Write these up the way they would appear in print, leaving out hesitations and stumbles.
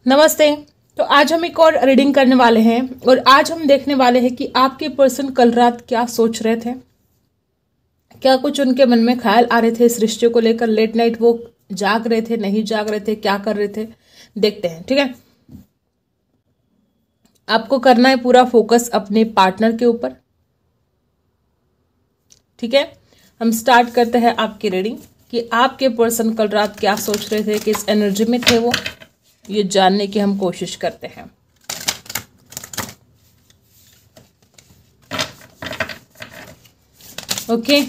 नमस्ते। तो आज हम एक और रीडिंग करने वाले हैं और आज हम देखने वाले हैं कि आपके पर्सन कल रात क्या सोच रहे थे, क्या कुछ उनके मन में ख्याल आ रहे थे इस रिश्ते को लेकर। लेट नाइट वो जाग रहे थे, नहीं जाग रहे थे, क्या कर रहे थे, देखते हैं। ठीक है, आपको करना है पूरा फोकस अपने पार्टनर के ऊपर। ठीक है, हम स्टार्ट करते हैं आपकी रीडिंग कि आपके पर्सन कल रात क्या सोच रहे थे, किस एनर्जी में थे वो, ये जानने की हम कोशिश करते हैं। ओके,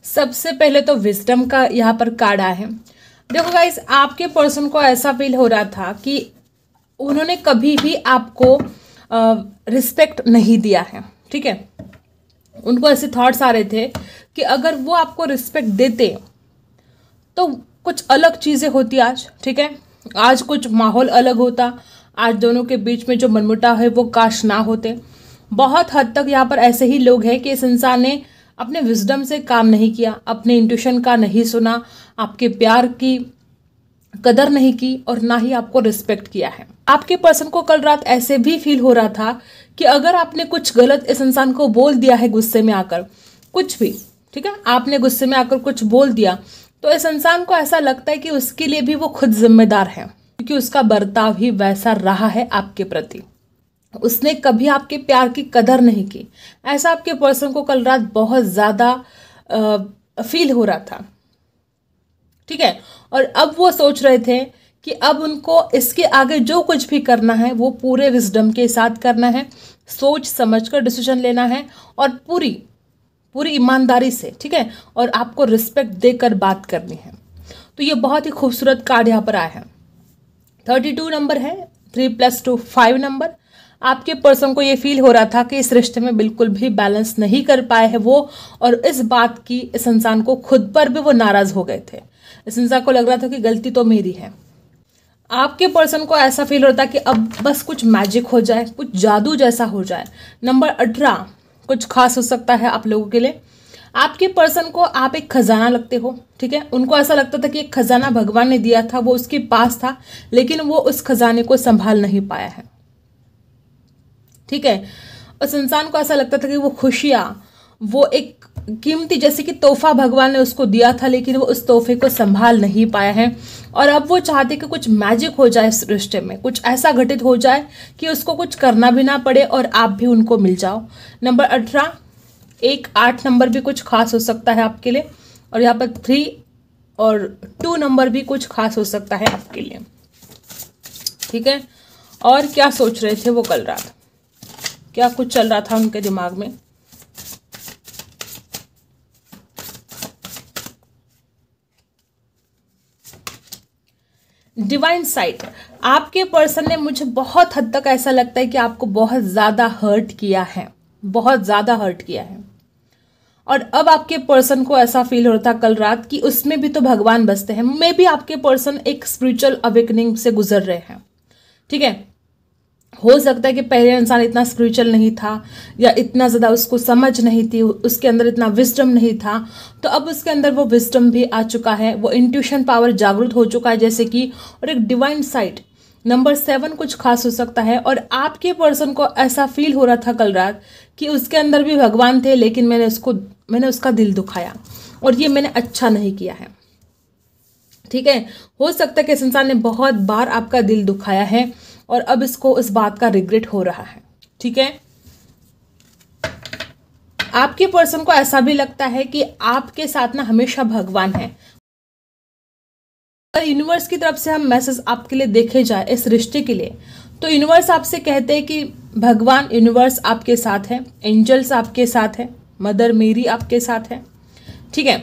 सबसे पहले तो विजडम का यहाँ पर कार्ड आया है। देखो गाइस, आपके पर्सन को ऐसा फील हो रहा था कि उन्होंने कभी भी आपको रिस्पेक्ट नहीं दिया है। ठीक है, उनको ऐसे थॉट्स आ रहे थे कि अगर वो आपको रिस्पेक्ट देते तो कुछ अलग चीज़ें होती आज। ठीक है, आज कुछ माहौल अलग होता, आज दोनों के बीच में जो मनमुटाव है वो काश ना होते। बहुत हद तक यहाँ पर ऐसे ही लोग हैं कि इस इंसान ने अपने विजडम से काम नहीं किया, अपने इंट्यूशन का नहीं सुना, आपके प्यार की कदर नहीं की और ना ही आपको रिस्पेक्ट किया है। आपके पर्सन को कल रात ऐसे भी फील हो रहा था कि अगर आपने कुछ गलत इस इंसान को बोल दिया है गुस्से में आकर, कुछ भी, ठीक है, आपने गुस्से में आकर कुछ बोल दिया तो इस इंसान को ऐसा लगता है कि उसके लिए भी वो खुद जिम्मेदार है, क्योंकि उसका बर्ताव ही वैसा रहा है आपके प्रति। उसने कभी आपके प्यार की कदर नहीं की। ऐसा आपके पर्सन को कल रात बहुत ज्यादा फील हो रहा था। ठीक है, और अब वो सोच रहे थे कि अब उनको इसके आगे जो कुछ भी करना है वो पूरे विजडम के साथ करना है, सोच समझकर डिसीजन लेना है और पूरी पूरी ईमानदारी से। ठीक है, और आपको रिस्पेक्ट देकर बात करनी है। तो ये बहुत ही खूबसूरत कार्ड यहाँ पर आया है। 32 नंबर है, 3+2 5 नंबर। आपके पर्सन को ये फील हो रहा था कि इस रिश्ते में बिल्कुल भी बैलेंस नहीं कर पाए हैं वो, और इस बात की इस इंसान को खुद पर भी वो नाराज हो गए थे। इस इंसान को लग रहा था कि गलती तो मेरी है। आपके पर्सन को ऐसा फील होता है कि अब बस कुछ मैजिक हो जाए, कुछ जादू जैसा हो जाए। नंबर 18 कुछ खास हो सकता है आप लोगों के लिए। आपके पर्सन को आप एक खजाना लगते हो। ठीक है, उनको ऐसा लगता था कि एक खजाना भगवान ने दिया था, वो उसके पास था, लेकिन वो उस खजाने को संभाल नहीं पाया है। ठीक है, उस इंसान को ऐसा लगता था कि वो खुशियां, वो एक कीमती जैसे कि तोहफा भगवान ने उसको दिया था, लेकिन वो उस तोहफे को संभाल नहीं पाया है। और अब वो चाहते कि कुछ मैजिक हो जाए इस रिश्ते में, कुछ ऐसा घटित हो जाए कि उसको कुछ करना भी ना पड़े और आप भी उनको मिल जाओ। नंबर 18, 8 नंबर भी कुछ खास हो सकता है आपके लिए, और यहाँ पर 3 और 2 नंबर भी कुछ खास हो सकता है आपके लिए। ठीक है, और क्या सोच रहे थे वो कल रात, क्या कुछ चल रहा था उनके दिमाग में। डिवाइन साइट, आपके पर्सन ने, मुझे बहुत हद तक ऐसा लगता है कि आपको बहुत ज्यादा हर्ट किया है, बहुत ज्यादा हर्ट किया है। और अब आपके पर्सन को ऐसा फील हो रहा था कल रात कि उसमें भी तो भगवान बसते हैं। मे भी आपके पर्सन एक स्पिरिचुअल अवेकनिंग से गुजर रहे हैं। ठीक है, हो सकता है कि पहले इंसान इतना स्पिरिचुअल नहीं था या इतना ज़्यादा उसको समझ नहीं थी, उसके अंदर इतना विजडम नहीं था, तो अब उसके अंदर वो विजडम भी आ चुका है, वो इंट्यूशन पावर जागृत हो चुका है जैसे कि, और एक डिवाइन साइट। नंबर 7 कुछ खास हो सकता है। और आपके पर्सन को ऐसा फील हो रहा था कल रात कि उसके अंदर भी भगवान थे, लेकिन मैंने उसका दिल दुखाया और ये मैंने अच्छा नहीं किया है। ठीक है, हो सकता है कि इस इंसान ने बहुत बार आपका दिल दुखाया है और अब इसको इस बात का रिग्रेट हो रहा है। ठीक है, आपके पर्सन को ऐसा भी लगता है कि आपके साथ ना हमेशा भगवान है। अगर यूनिवर्स की तरफ से हम मैसेज आपके लिए देखे जाए इस रिश्ते के लिए, तो यूनिवर्स आपसे कहते हैं कि भगवान, यूनिवर्स आपके साथ है, एंजल्स आपके साथ है, मदर मेरी आपके साथ है। ठीक है,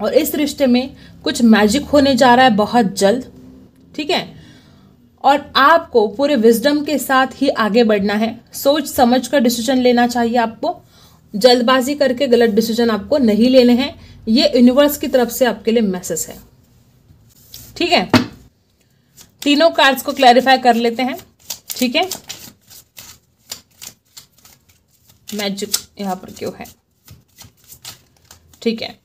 और इस रिश्ते में कुछ मैजिक होने जा रहा है बहुत जल्द। ठीक है, और आपको पूरे विजडम के साथ ही आगे बढ़ना है, सोच समझ कर डिसीजन लेना चाहिए आपको, जल्दबाजी करके गलत डिसीजन आपको नहीं लेने हैं। ये यूनिवर्स की तरफ से आपके लिए मैसेज है। ठीक है, तीनों कार्ड्स को क्लैरिफाई कर लेते हैं। ठीक है, मैजिक यहां पर क्यों है। ठीक है,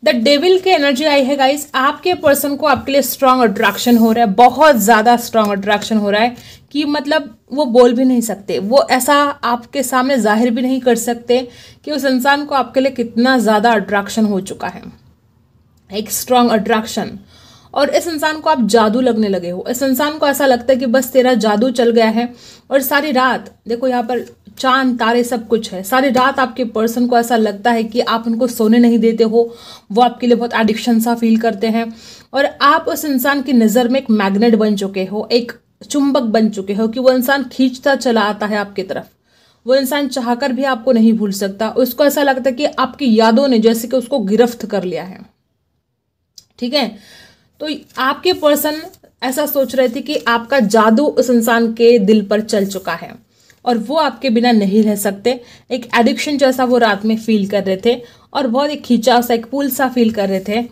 द डेविल की एनर्जी आई है गाइस, आपके पर्सन को आपके लिए स्ट्रांग अट्रैक्शन हो रहा है, बहुत ज़्यादा स्ट्रांग अट्रैक्शन हो रहा है कि मतलब वो बोल भी नहीं सकते, वो ऐसा आपके सामने जाहिर भी नहीं कर सकते कि उस इंसान को आपके लिए कितना ज़्यादा अट्रैक्शन हो चुका है, एक स्ट्रांग अट्रैक्शन। और इस इंसान को आप जादू लगने लगे हो, इस इंसान को ऐसा लगता है कि बस तेरा जादू चल गया है। और सारी रात देखो यहाँ पर चांद तारे सब कुछ है, सारी रात आपके पर्सन को ऐसा लगता है कि आप उनको सोने नहीं देते हो, वो आपके लिए बहुत एडिक्शन सा फील करते हैं। और आप उस इंसान की नज़र में एक मैग्नेट बन चुके हो, एक चुंबक बन चुके हो कि वो इंसान खींचता चला आता है आपकी तरफ। वो इंसान चाहकर भी आपको नहीं भूल सकता, उसको ऐसा लगता है कि आपकी यादों ने जैसे कि उसको गिरफ्त कर लिया है। ठीक है, तो आपके पर्सन ऐसा सोच रहे थे कि आपका जादू उस इंसान के दिल पर चल चुका है और वो आपके बिना नहीं रह सकते। एक एडिक्शन जैसा वो रात में फील कर रहे थे और बहुत एक खिंचाव सा, एक पुल सा फील कर रहे थे।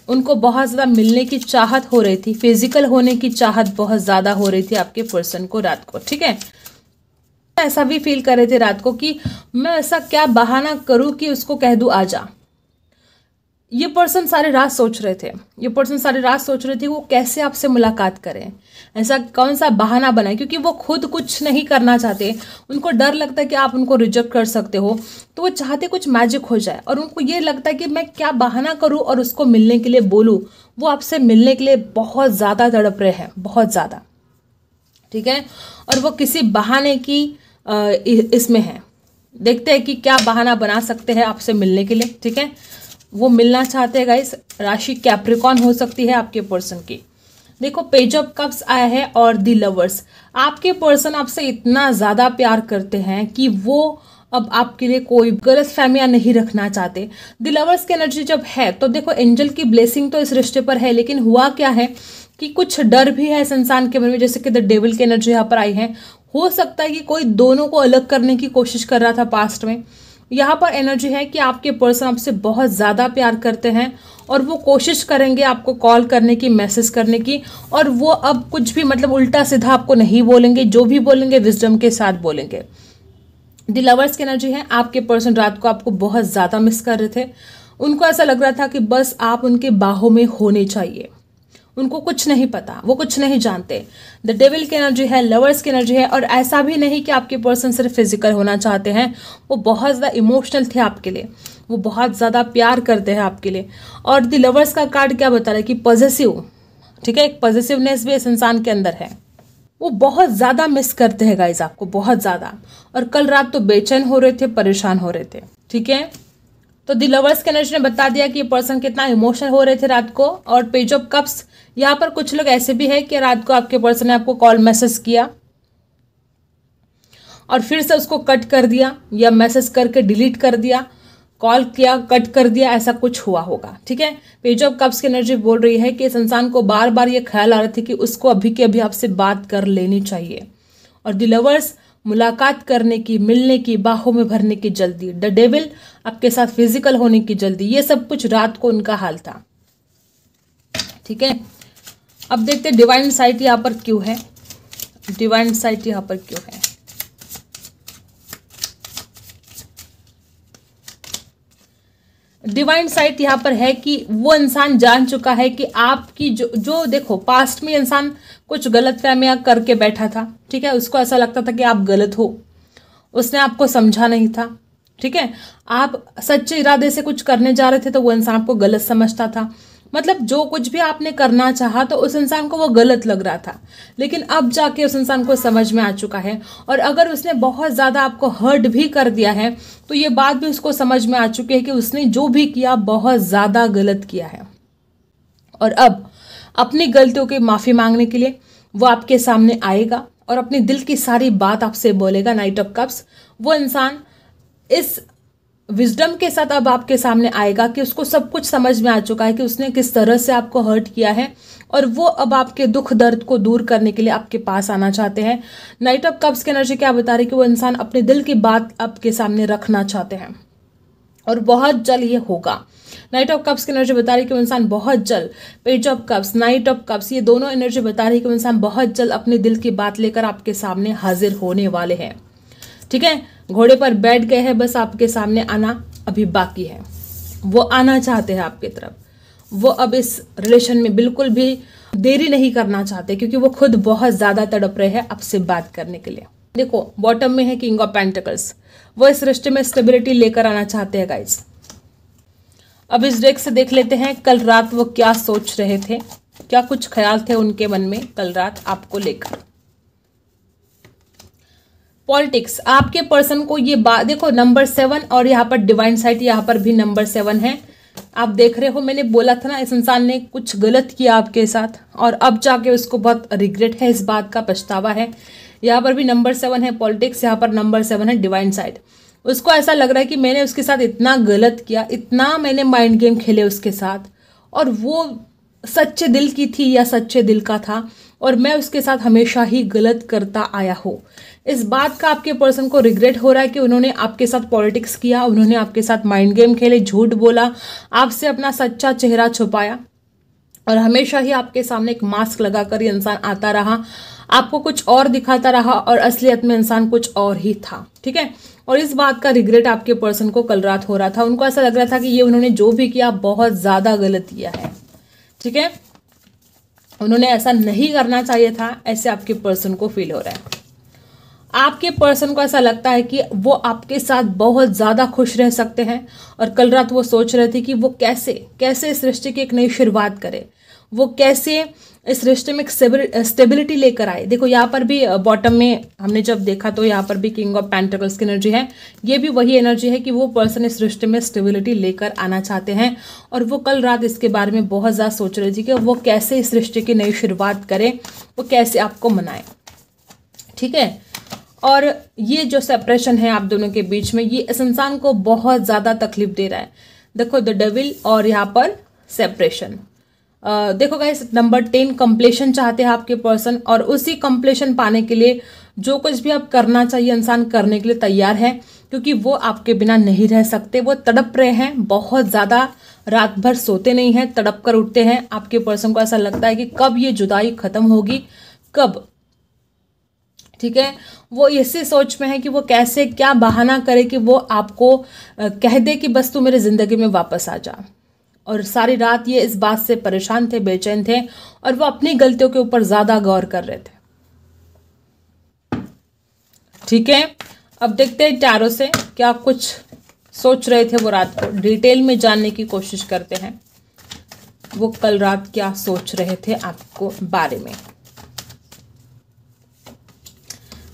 उनको बहुत ज़्यादा मिलने की चाहत हो रही थी, फिजिकल होने की चाहत बहुत ज़्यादा हो रही थी आपके पर्सन को रात को। ठीक है, ऐसा भी फील कर रहे थे रात को कि मैं ऐसा क्या बहाना करूं कि उसको कह दूं आजा। ये पर्सन सारी रात सोच रहे थे, ये पर्सन सारी रात सोच रहे थे वो कैसे आपसे मुलाकात करें, ऐसा कौन सा बहाना बनाए, क्योंकि वो खुद कुछ नहीं करना चाहते। उनको डर लगता है कि आप उनको रिजेक्ट कर सकते हो, तो वो चाहते कुछ मैजिक हो जाए। और उनको ये लगता है कि मैं क्या बहाना करूं और उसको मिलने के लिए बोलूं। वो आपसे मिलने के लिए बहुत ज़्यादा तड़प रहे हैं, बहुत ज़्यादा। ठीक है, और वो किसी बहाने की इसमें है, देखते हैं कि क्या बहाना बना सकते हैं आपसे मिलने के लिए। ठीक है, वो मिलना चाहते हैं गाइस। राशि कैप्रिकॉन हो सकती है आपके पर्सन की। देखो पेज ऑफ कप्स आया है और दी लवर्स। आपके पर्सन आपसे इतना ज़्यादा प्यार करते हैं कि वो अब आपके लिए कोई गलत फहमियां नहीं रखना चाहते। द लवर्स की एनर्जी जब है तो देखो एंजल की ब्लेसिंग तो इस रिश्ते पर है, लेकिन हुआ क्या है कि कुछ डर भी है इस इंसान के मन में, जैसे कि द डेविल की एनर्जी यहाँ पर आई है। हो सकता है कि कोई दोनों को अलग करने की कोशिश कर रहा था पास्ट में। यहाँ पर एनर्जी है कि आपके पर्सन आपसे बहुत ज़्यादा प्यार करते हैं और वो कोशिश करेंगे आपको कॉल करने की, मैसेज करने की। और वो अब कुछ भी मतलब उल्टा सीधा आपको नहीं बोलेंगे, जो भी बोलेंगे विजडम के साथ बोलेंगे। द लवर्स की एनर्जी है, आपके पर्सन रात को आपको बहुत ज़्यादा मिस कर रहे थे। उनको ऐसा लग रहा था कि बस आप उनके बाहों में होने चाहिए। उनको कुछ नहीं पता, वो कुछ नहीं जानते। द डेविल की एनर्जी है, लवर्स की एनर्जी है। और ऐसा भी नहीं कि आपके पर्सन सिर्फ फिजिकल होना चाहते हैं, वो बहुत ज़्यादा इमोशनल थे आपके लिए, वो बहुत ज़्यादा प्यार करते हैं आपके लिए। और द लवर्स का कार्ड क्या बता रहा है कि पॉजिटिव, ठीक है, एक पॉजिटिवनेस भी इस इंसान के अंदर है। वो बहुत ज़्यादा मिस करते हैं गाइज आपको, बहुत ज़्यादा। और कल रात तो बेचैन हो रहे थे, परेशान हो रहे थे। ठीक है, तो द लवर्स के एनर्जी ने बता दिया कि ये पर्सन कितना इमोशनल हो रहे थे रात को। और पेज ऑफ कप्स, यहाँ पर कुछ लोग ऐसे भी है कि रात को आपके पर्सन ने आपको कॉल मैसेज किया और फिर से उसको कट कर दिया, या मैसेज करके डिलीट कर दिया, कॉल किया कट कर दिया, ऐसा कुछ हुआ होगा। ठीक है, पेज ऑफ कप्स की एनर्जी बोल रही है कि इस इंसान को बार बार ये ख्याल आ रहे थे कि उसको अभी के अभी आपसे बात कर लेनी चाहिए। और द लवर्स, मुलाकात करने की, मिलने की, बाहों में भरने की जल्दी। द डेविल, आपके साथ फिजिकल होने की जल्दी। ये सब कुछ रात को उनका हाल था। ठीक है, अब देखते डिवाइन साइट यहाँ पर क्यों है, डिवाइन साइट यहाँ पर क्यों है। डिवाइन साइट यहाँ पर है कि वो इंसान जान चुका है कि आपकी जो देखो पास्ट में इंसान कुछ गलत फहमियां करके बैठा था। ठीक है, उसको ऐसा लगता था कि आप गलत हो, उसने आपको समझा नहीं था। ठीक है, आप सच्चे इरादे से कुछ करने जा रहे थे तो वो इंसान आपको गलत समझता था। मतलब जो कुछ भी आपने करना चाहा तो उस इंसान को वो गलत लग रहा था, लेकिन अब जाके उस इंसान को समझ में आ चुका है। और अगर उसने बहुत ज़्यादा आपको हर्ट भी कर दिया है तो ये बात भी उसको समझ में आ चुकी है कि उसने जो भी किया बहुत ज़्यादा गलत किया है। और अब अपनी गलतियों की माफ़ी मांगने के लिए वो आपके सामने आएगा और अपनी दिल की सारी बात आपसे बोलेगा। नाइट ऑफ कप्स, वो इंसान इस विजडम के साथ अब आपके सामने आएगा कि उसको सब कुछ समझ में आ चुका है कि उसने किस तरह से आपको हर्ट किया है, और वो अब आपके दुख दर्द को दूर करने के लिए आपके पास आना चाहते हैं। नाइट ऑफ कप्स की एनर्जी क्या बता रही है कि वो इंसान अपने दिल की बात आपके सामने रखना चाहते हैं और बहुत जल्द ये होगा। नाइट ऑफ कप्स की एनर्जी बता रही है कि वो इंसान बहुत जल्द, page of cups, night of cups, ये दोनों एनर्जी बता रही है कि वो इंसान बहुत जल्द अपने दिल की बात लेकर आपके सामने हाजिर होने वाले हैं। ठीक है, घोड़े पर बैठ गए हैं, बस आपके सामने आना अभी बाकी है। वो आना चाहते हैं आपकी तरफ, वो अब इस रिलेशन में बिल्कुल भी देरी नहीं करना चाहते, क्योंकि वो खुद बहुत ज़्यादा तड़प रहे हैं आपसे बात करने के लिए। देखो बॉटम में है किंग ऑफ पेंटिकल्स, वो इस रिश्ते में स्टेबिलिटी लेकर आना चाहते हैं गाइस। अब इस डेक से देख लेते हैं कल रात वो क्या सोच रहे थे, क्या कुछ ख्याल थे उनके मन में कल रात आपको लेकर। पॉलिटिक्स, आपके पर्सन को ये बात देखो, नंबर 7 और यहाँ पर डिवाइन साइड, यहाँ पर भी नंबर 7 है। आप देख रहे हो, मैंने बोला था ना इस इंसान ने कुछ गलत किया आपके साथ और अब जाके उसको बहुत रिग्रेट है, इस बात का पछतावा है। यहाँ पर भी नंबर 7 है पॉलिटिक्स, यहाँ पर नंबर 7 है डिवाइन साइड। उसको ऐसा लग रहा है कि मैंने उसके साथ इतना गलत किया, इतना मैंने माइंड गेम खेले उसके साथ, और वो सच्चे दिल की थी या सच्चे दिल का था, और मैं उसके साथ हमेशा ही गलत करता आया हूँ। इस बात का आपके पर्सन को रिग्रेट हो रहा है कि उन्होंने आपके साथ पॉलिटिक्स किया, उन्होंने आपके साथ माइंड गेम खेले, झूठ बोला, आपसे अपना सच्चा चेहरा छुपाया, और हमेशा ही आपके सामने एक मास्क लगाकर ये इंसान आता रहा, आपको कुछ और दिखाता रहा और असलियत में इंसान कुछ और ही था। ठीक है, और इस बात का रिग्रेट आपके पर्सन को कल रात हो रहा था। उनको ऐसा लग रहा था कि ये उन्होंने जो भी किया बहुत ज़्यादा गलत किया है। ठीक है, उन्होंने ऐसा नहीं करना चाहिए था, ऐसे आपके पर्सन को फील हो रहा है। आपके पर्सन को ऐसा लगता है कि वो आपके साथ बहुत ज़्यादा खुश रह सकते हैं, और कल रात वो सोच रहे थे कि वो कैसे इस रिश्ते की एक नई शुरुआत करे, वो कैसे इस रिश्ते में एक स्टेबिलिटी लेकर आए। देखो यहाँ पर भी बॉटम में हमने जब देखा तो यहाँ पर भी किंग ऑफ पेंटिकल्स की एनर्जी है, ये भी वही एनर्जी है कि वो पर्सन इस रिश्ते में स्टेबिलिटी लेकर आना चाहते हैं, और वो कल रात इसके बारे में बहुत ज़्यादा सोच रही थी कि वो कैसे इस रिश्ते की नई शुरुआत करे, वो कैसे आपको मनाए। ठीक है, और ये जो सेपरेशन है आप दोनों के बीच में, ये इस इंसान को बहुत ज़्यादा तकलीफ दे रहा है। देखो द डेविल और यहाँ पर सेपरेशन। देखो गाइस नंबर 10 कंप्लीशन चाहते हैं आपके पर्सन, और उसी कंप्लीशन पाने के लिए जो कुछ भी आप करना चाहिए इंसान करने के लिए तैयार है, क्योंकि वो आपके बिना नहीं रह सकते। वो तड़प रहे हैं बहुत ज़्यादा, रात भर सोते नहीं हैं, तड़प कर उठते हैं। आपके पर्सन को ऐसा लगता है कि कब ये जुदाई खत्म होगी, कब। ठीक है, वो इसी सोच में है कि वो कैसे क्या बहाना करे कि वो आपको कह दे कि बस तू मेरे जिंदगी में वापस आ जा। और सारी रात ये इस बात से परेशान थे, बेचैन थे, और वो अपनी गलतियों के ऊपर ज्यादा गौर कर रहे थे। ठीक है, अब देखते हैं टैरो से क्या कुछ सोच रहे थे वो रात को, डिटेल में जानने की कोशिश करते हैं वो कल रात क्या सोच रहे थे आपको बारे में।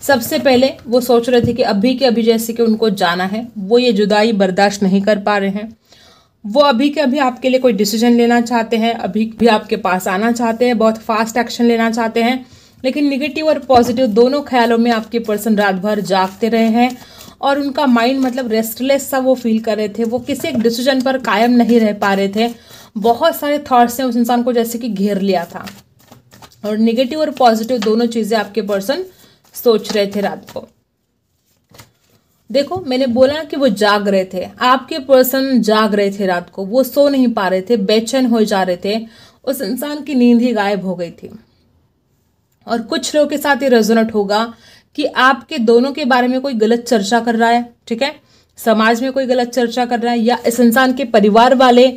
सबसे पहले वो सोच रहे थे कि अभी के अभी जैसे कि उनको जाना है, वो ये जुदाई बर्दाश्त नहीं कर पा रहे हैं। वो अभी के अभी आपके लिए कोई डिसीजन लेना चाहते हैं, अभी भी आपके पास आना चाहते हैं, बहुत फास्ट एक्शन लेना चाहते हैं, लेकिन निगेटिव और पॉजिटिव दोनों ख्यालों में आपके पर्सन रात भर जागते रहे हैं, और उनका माइंड मतलब रेस्टलेस सा वो फील कर रहे थे। वो किसी एक डिसीजन पर कायम नहीं रह पा रहे थे। बहुत सारे थॉट्स ने उस इंसान को जैसे कि घेर लिया था, और निगेटिव और पॉजिटिव दोनों चीज़ें आपके पर्सन सोच रहे थे रात को। देखो मैंने बोला कि वो जाग रहे थे, आपके पर्सन जाग रहे थे रात को, वो सो नहीं पा रहे थे, बेचैन हो जा रहे थे। उस इंसान की नींद ही गायब हो गई थी। और कुछ लोगों के साथ ये रेजोनेट होगा कि आपके दोनों के बारे में कोई गलत चर्चा कर रहा है। ठीक है, समाज में कोई गलत चर्चा कर रहा है, या इस इंसान के परिवार वाले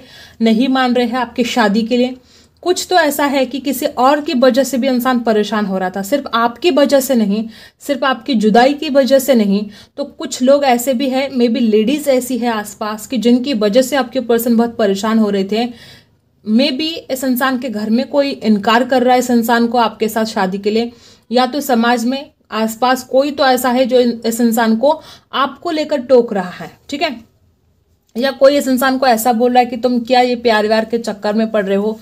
नहीं मान रहे हैं आपकी शादी के लिए। कुछ तो ऐसा है कि किसी और की वजह से भी इंसान परेशान हो रहा था, सिर्फ आपकी वजह से नहीं, सिर्फ आपकी जुदाई की वजह से नहीं। तो कुछ लोग ऐसे भी हैं, मे बी लेडीज ऐसी है आसपास कि जिनकी वजह से आपके पर्सन बहुत परेशान हो रहे थे। मे बी इस इंसान के घर में कोई इनकार कर रहा है इस इंसान को आपके साथ शादी के लिए, या तो समाज में आसपास कोई तो ऐसा है जो इस इंसान को आपको लेकर टोक रहा है। ठीक है, या कोई इस इंसान को ऐसा बोल रहा है कि तुम क्या ये प्यार व्यार के चक्कर में पड़ रहे हो,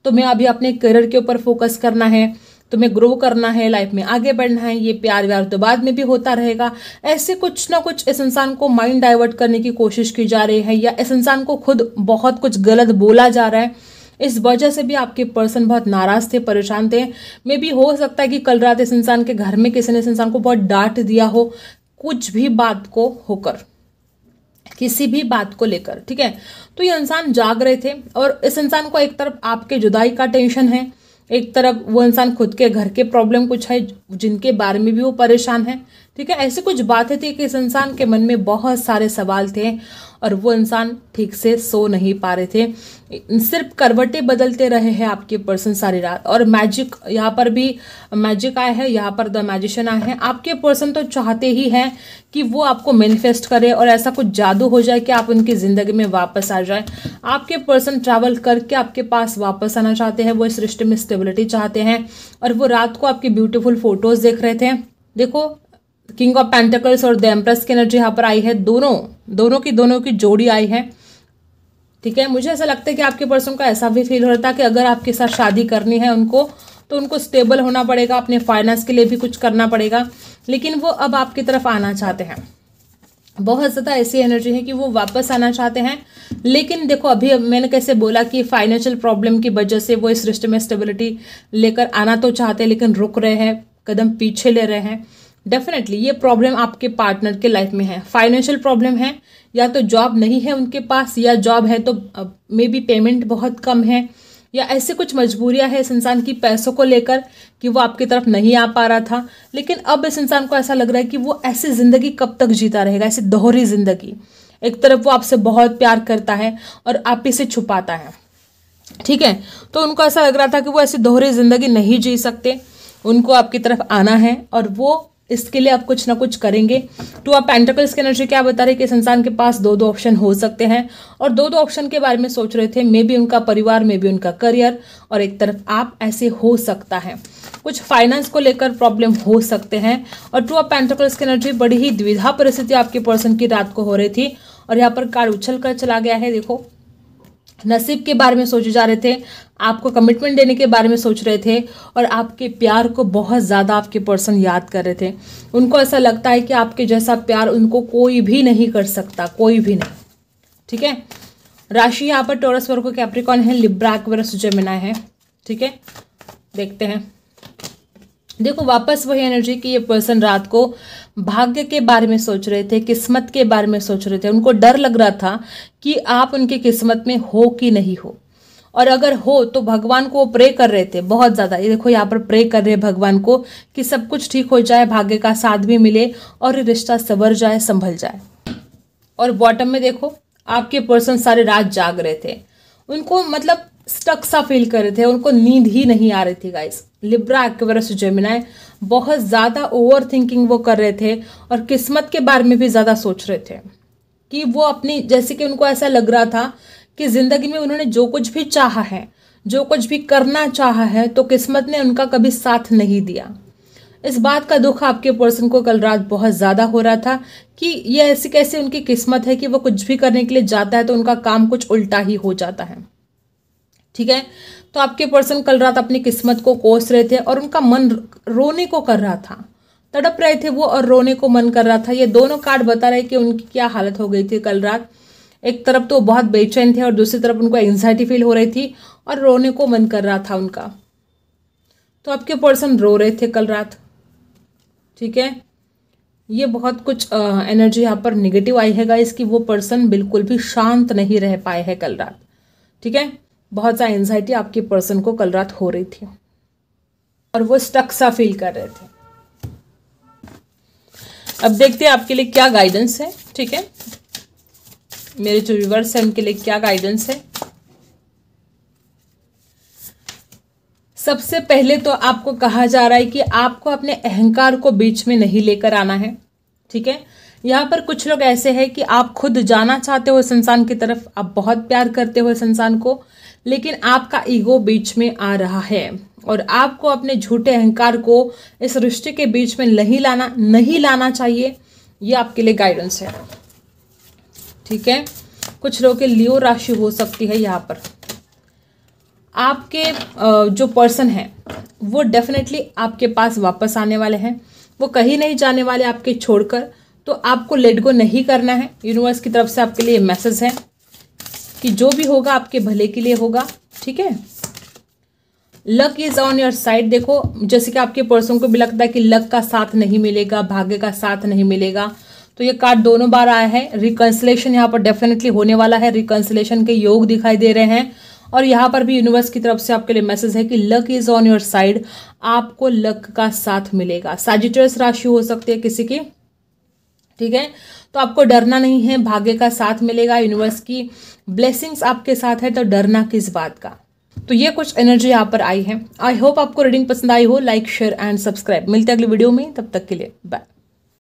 तुम्हें अभी अपने करियर के ऊपर फोकस करना है, तुम्हें ग्रो करना है, लाइफ में आगे बढ़ना है, ये प्यार व्यार तो बाद में भी होता रहेगा। ऐसे कुछ ना कुछ इस इंसान को माइंड डाइवर्ट करने की कोशिश की जा रही है, या इस इंसान को खुद बहुत कुछ गलत बोला जा रहा है। इस वजह से भी आपके पर्सन बहुत नाराज थे, परेशान थे। मे भी हो सकता है कि कल रात इस इंसान के घर में किसी ने इस इंसान को बहुत डांट दिया हो, कुछ भी बात को होकर, किसी भी बात को लेकर। ठीक है, तो ये इंसान जाग रहे थे, और इस इंसान को एक तरफ आपके जुदाई का टेंशन है, एक तरफ वो इंसान खुद के घर के प्रॉब्लम कुछ है जिनके बारे में भी वो परेशान है। ठीक है, ऐसी कुछ बातें थी कि इस इंसान के मन में बहुत सारे सवाल थे, और वो इंसान ठीक से सो नहीं पा रहे थे, सिर्फ करवटें बदलते रहे हैं आपके पर्सन सारी रात। और मैजिक, यहाँ पर भी मैजिक आया है, यहाँ पर द मैजिशियन आए हैं। आपके पर्सन तो चाहते ही हैं कि वो आपको मैनिफेस्ट करे और ऐसा कुछ जादू हो जाए कि आप उनकी ज़िंदगी में वापस आ जाए। आपके पर्सन ट्रैवल करके आपके पास वापस आना चाहते हैं, वो इस रिश्ते में स्टेबिलिटी चाहते हैं। और वो रात को आपकी ब्यूटीफुल फोटोज़ देख रहे थे। देखो, किंग ऑफ पेंटिकल्स और द एम्प्रेस की एनर्जी यहाँ पर आई है, दोनों की जोड़ी आई है। ठीक है, मुझे ऐसा लगता है कि आपके पर्सन को ऐसा भी फील हो रहा था कि अगर आपके साथ शादी करनी है उनको, तो उनको स्टेबल होना पड़ेगा, अपने फाइनेंस के लिए भी कुछ करना पड़ेगा, लेकिन वो अब आपकी तरफ आना चाहते हैं। बहुत ज़्यादा ऐसी एनर्जी है कि वो वापस आना चाहते हैं। लेकिन देखो, अभी मैंने कैसे बोला कि फाइनेंशियल प्रॉब्लम की वजह से वो इस रिश्ते में स्टेबिलिटी लेकर आना तो चाहते हैं, लेकिन रुक रहे हैं, कदम पीछे ले रहे हैं। डेफिनेटली ये प्रॉब्लम आपके पार्टनर के लाइफ में है, फाइनेंशियल प्रॉब्लम है, या तो जॉब नहीं है उनके पास, या जॉब है तो मे बी पेमेंट बहुत कम है, या ऐसे कुछ मजबूरियां है इस इंसान की पैसों को लेकर कि वो आपकी तरफ नहीं आ पा रहा था। लेकिन अब इस इंसान को ऐसा लग रहा है कि वो ऐसी जिंदगी कब तक जीता रहेगा, ऐसी दोहरी जिंदगी। एक तरफ वो आपसे बहुत प्यार करता है और आप इसे छुपाता है, ठीक है, तो उनको ऐसा लग रहा था कि वो ऐसी दोहरी जिंदगी नहीं जी सकते, उनको आपकी तरफ आना है और वो इसके लिए आप कुछ ना कुछ करेंगे। टू ऑफ पेंटिकल्स की एनर्जी क्या बता रही है कि इस इंसान के पास दो ऑप्शन हो सकते हैं और दो ऑप्शन के बारे में सोच रहे थे, मे बी उनका परिवार, मे बी उनका करियर, और एक तरफ आप। ऐसे हो सकता है कुछ फाइनेंस को लेकर प्रॉब्लम हो सकते हैं। और टू ऑफ पेंटिकल्स की एनर्जी बड़ी ही द्विधा परिस्थिति आपके पर्सन की रात को हो रही थी और यहाँ पर कार्ड उछल कर चला गया है। देखो, नसीब के बारे में सोचे जा रहे थे, आपको कमिटमेंट देने के बारे में सोच रहे थे और आपके प्यार को बहुत ज़्यादा आपके पर्सन याद कर रहे थे। उनको ऐसा लगता है कि आपके जैसा प्यार उनको कोई भी नहीं कर सकता, कोई भी नहीं, ठीक है। राशि यहाँ पर टॉरस, वर्गो, कैप्रिकॉर्न है, लिब्रा, एक्वेरियस, जेमिनी है, ठीक है। देखते हैं, देखो वापस वही एनर्जी कि ये पर्सन रात को भाग्य के बारे में सोच रहे थे, किस्मत के बारे में सोच रहे थे। उनको डर लग रहा था कि आप उनकी किस्मत में हो कि नहीं हो, और अगर हो तो भगवान को वो प्रे कर रहे थे बहुत ज़्यादा। ये देखो, यहाँ पर प्रे कर रहे हैं भगवान को कि सब कुछ ठीक हो जाए, भाग्य का साथ भी मिले और ये रिश्ता संवर जाए, संभल जाए। और बॉटम में देखो, आपके पर्सन सारे रात जाग रहे थे, उनको मतलब स्टक सा फील कर रहे थे, उनको नींद ही नहीं आ रही थी गाइस। लिब्रा, एक्वेरियस, जेमिनी, बहुत ज़्यादा ओवर थिंकिंग वो कर रहे थे और किस्मत के बारे में भी ज़्यादा सोच रहे थे कि वो अपनी, जैसे कि उनको ऐसा लग रहा था कि ज़िंदगी में उन्होंने जो कुछ भी चाहा है, जो कुछ भी करना चाहा है, तो किस्मत ने उनका कभी साथ नहीं दिया। इस बात का दुख आपके पर्सन को कल रात बहुत ज़्यादा हो रहा था कि ये ऐसी कैसे उनकी किस्मत है कि वो कुछ भी करने के लिए जाता है तो उनका काम कुछ उल्टा ही हो जाता है, ठीक है। तो आपके पर्सन कल रात अपनी किस्मत को कोस रहे थे और उनका मन रोने को कर रहा था, तड़प रहे थे वो और रोने को मन कर रहा था। ये दोनों कार्ड बता रहे कि उनकी क्या हालत हो गई थी कल रात। एक तरफ तो बहुत बेचैन थे और दूसरी तरफ उनको एंजाइटी फील हो रही थी और रोने को मन कर रहा था उनका। तो आपके पर्सन रो रहे थे कल रात, ठीक है। ये बहुत कुछ एनर्जी यहाँ पर निगेटिव आई है गाइस कि वो पर्सन बिल्कुल भी शांत नहीं रह पाए हैं कल रात, ठीक है। बहुत सा एंजाइटी आपके पर्सन को कल रात हो रही थी और वो स्टक सा फील कर रहे थे। अब देखते हैं आपके लिए क्या गाइडेंस है, ठीक है। मेरे जो व्यूअर्स हैं उनके लिए क्या गाइडेंस है। सबसे पहले तो आपको कहा जा रहा है कि आपको अपने अहंकार को बीच में नहीं लेकर आना है, ठीक है। यहाँ पर कुछ लोग ऐसे हैं कि आप खुद जाना चाहते हो इस इंसान की तरफ, आप बहुत प्यार करते हो इस इंसान को, लेकिन आपका ईगो बीच में आ रहा है और आपको अपने झूठे अहंकार को इस रिश्ते के बीच में नहीं लाना चाहिए। ये आपके लिए गाइडेंस है, ठीक है। कुछ लोगों के लियो राशि हो सकती है यहाँ पर। आपके जो पर्सन है वो डेफिनेटली आपके पास वापस आने वाले हैं, वो कहीं नहीं जाने वाले आपके छोड़कर। तो आपको लेट गो नहीं करना है। यूनिवर्स की तरफ से आपके लिए मैसेज है कि जो भी होगा आपके भले के लिए होगा, ठीक है। Luck is on your side. देखो, जैसे कि आपके पर्सन को भी लगता है कि लक का साथ नहीं मिलेगा, भाग्य का साथ नहीं मिलेगा, तो ये कार्ड दोनों बार आया है। रिकंसिलेशन यहाँ पर डेफिनेटली होने वाला है, रिकंसिलेशन के योग दिखाई दे रहे हैं। और यहाँ पर भी यूनिवर्स की तरफ से आपके लिए मैसेज है कि luck is on your side, आपको लक का साथ मिलेगा। सैजिटेरियस राशि हो सकती है किसी की, ठीक है, तो आपको डरना नहीं है, भाग्य का साथ मिलेगा, यूनिवर्स की ब्लेसिंग्स आपके साथ है, तो डरना किस बात का। तो ये कुछ एनर्जी यहाँ पर आई है। आई होप आपको रीडिंग पसंद आई हो। Like share and subscribe. मिलते हैं अगली वीडियो में, तब तक के लिए बाय।